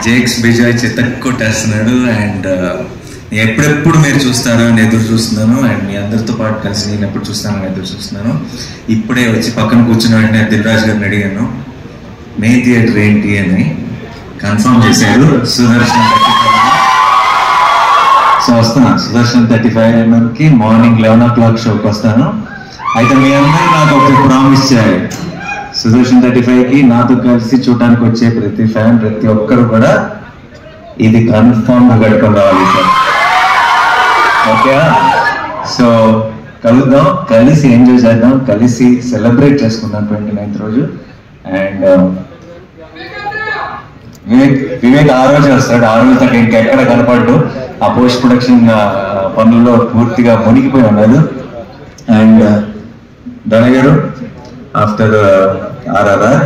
Jakes Vijay చితక్ కొట్టేస్తున్నాడు. And ఎప్పుడెప్పుడు మీరు చూస్తారో అని ఎదురు చూస్తున్నాను. అండ్ మీ అందరితో పాటు కలిసి నేను ఎప్పుడు చూస్తానని ఎదురు చూస్తున్నాను. ఇప్పుడే వచ్చి పక్కన కూర్చున్న వెంటనే దిల్ రాజు గారిని అడిగాను మెయిన్ థియేటర్ ఏంటి అని. కన్ఫర్మ్ చేశారు సుదర్శన్ 35. సో వస్తున్నా సుదర్శన్ 35కి మార్నింగ్ 11 o'clock షోకి వస్తాను. అయితే మీ అందరూ నాకు ఒక ప్రామిస్ చేయాలి, సుదర్శన్ 35కి నాతో కలిసి చూడటానికి వచ్చే ప్రతి ఫ్యాన్ ప్రతి ఒక్కరు కూడా ఇది కన్ఫర్మ్ గా గడుపుకొని రావాలి సార్. ఓకే, సో కలుద్దాం, కలిసి ఎంజాయ్ చేద్దాం, కలిసి సెలబ్రేట్ చేసుకుందాం 29th రోజు. అండ్ వివేక్ ఆ రోజు వస్తాడు. ఆ రోజు తగ్గ ఇంకెక్కడ కనపడ్డు, ఆ పోస్ట్ ప్రొడక్షన్ పనుల్లో పూర్తిగా మునిగిపోయి ఉన్నాడు. అండ్ ధనయ్ గారు ఆఫ్టర్ RRR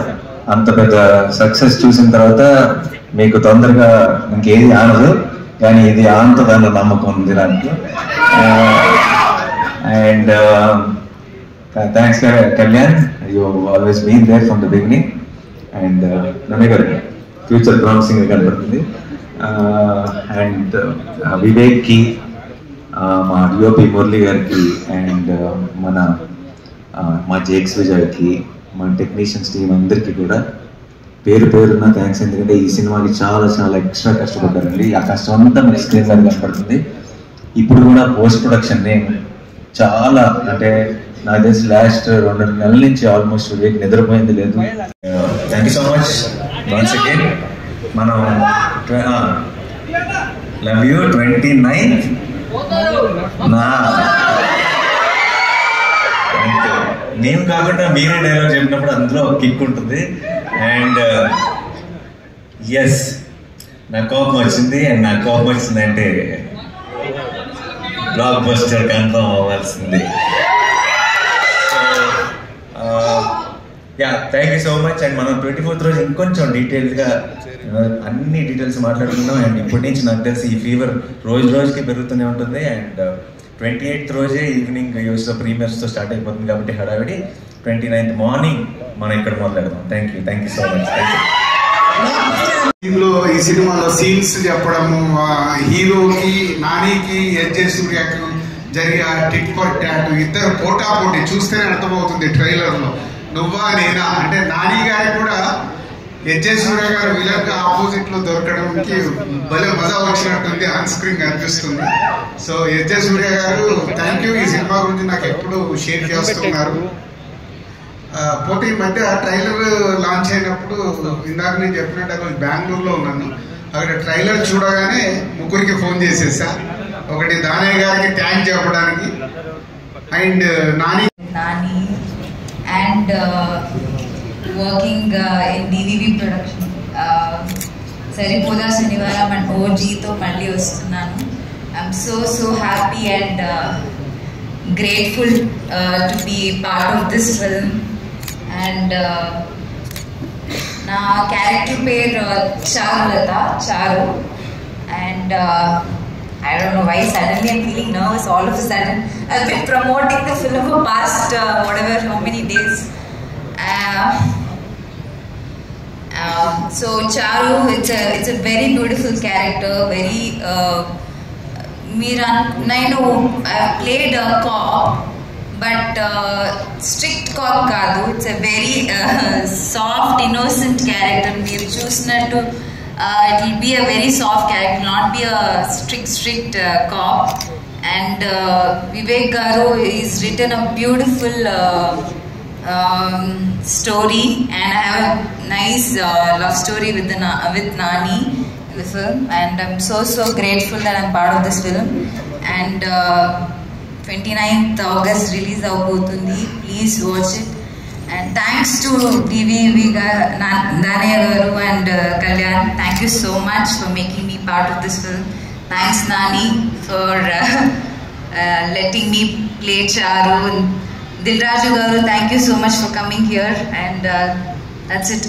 అంత పెద్ద సక్సెస్ చూసిన తర్వాత మీకు తొందరగా ఇంకేది ఆనదు, కానీ ఇది ఆనందదన్న నమ్మకం ఉంది నాకు. And thanks Kalyan, you always been there from the beginning. And Dhanay గారు ఫ్యూచర్ ప్రామిసింగ్ కనపడుతుంది. అండ్ వివేక్కి, మా డిఓపి మురళి గారికి, అండ్ మా జేక్స్ విజయ్కి, మా టెక్నీషియన్స్ టీం అందరికీ కూడా పేరు పేరున్న థ్యాంక్స్. ఎందుకంటే ఈ సినిమాకి చాలా చాలా ఎక్స్ట్రా కష్టపడ్డారండి. ఆ కష్టం అంతా మీకు స్క్రీన్ మీద కనపడుతుంది. ఇప్పుడు కూడా పోస్ట్ ప్రొడక్షన్ చాలా, అంటే నాకు తెలిసి లాస్ట్ 2 నెలల నుంచి ఆల్మోస్ట్ వీక్ నిద్రపోయింది లేదు. Thank you so much once again. మనం లవ్ యూ 29th నేను కాకుండా మీరే డైలాగ్ చెప్పినప్పుడు అందులో కిక్ ఉంటుంది. అండ్ ఎస్, నా కోపం వచ్చింది. అండ్ నా కోపం వచ్చిందంటే బ్లాక్ బస్టర్ కన్ఫర్మ్ అవ్వాల్సింది. Yeah, thank you so much. And మనం 24th రోజు ఇంకొంచెం డీటెయిల్గా అన్ని డీటెయిల్స్ మాట్లాడుకున్నాం. అండ్ ఇప్పటి నుంచి నాకు తెలిసి ఈ ఫీవర్ రోజు రోజుకి పెరుగుతూనే ఉంటుంది. అండ్ 28th రోజే ఈవినింగ్ యూస్లో ప్రీమియర్స్తో స్టార్ట్ అయిపోతుంది కాబట్టి హడావిడి. 29th మార్నింగ్ మనం ఇక్కడ మొదలెడదాం. Thank you so much. ఈ సినిమాలో సీన్స్ చెప్పడము, హీరోకి నానికి ఎస్జే సూర్యకు జరిగే టిట్ ఫర్ టాట్, ఇద్దరు పోటాపోటీ చూస్తేనే అర్థమవుతుంది ట్రైలర్ లో. నువ్వా నేనా అంటే నాని గారికి కూడా ఎస్జే సూర్య గారు విలన్ గా ఆపోజిట్ లో దొరకడానికి భలే మజా వచ్చినట్టుంది, ఆన్ స్క్రీన్ కనిపిస్తుంది. సో ఎస్జే సూర్య గారు థ్యాంక్ యూ. ఈ సినిమా గురించి నాకు ఎప్పుడు షేర్ చేస్తున్నారు. పోటీ మధ్య ట్రైలర్ లాంచ్ అయినప్పుడు ఇందాక నేను చెప్పినట్టు అక్కడ బెంగళూరులో ఉన్నాను. అక్కడ ట్రైలర్ చూడగానే ముగ్గురికి ఫోన్ చేసేసా. ఒకటి దానయ్య గారికి థ్యాంక్ చెప్పడానికి, and Nani and working in DVV production. Saripoda Shanivaram and OG to malli vastunnanu. I'm so happy and grateful to be part of this film. And na character pair Charu, and I don't know why suddenly I'm feeling nervous all of a sudden. I've been promoting the film for past how many days. So Charu, it's a very beautiful character. Very I've played a cop, but strict cop kaadu. It's a very soft, innocent character. Meer chusnattu it will be a very soft character, not be a strict cop. And Vivek Garu is written a beautiful story, and I have a nice love story with Nani in the film. And I'm so grateful that I'm part of this film. And 29th August release avbotundi. Please watch it. And thanks to DVV Danaya Garu and Kalyan. Thank you so much for making me part of this film. Thanks Nani for letting me play Charu. And Dil Raju Garu, thank you so much for coming here. And that's it.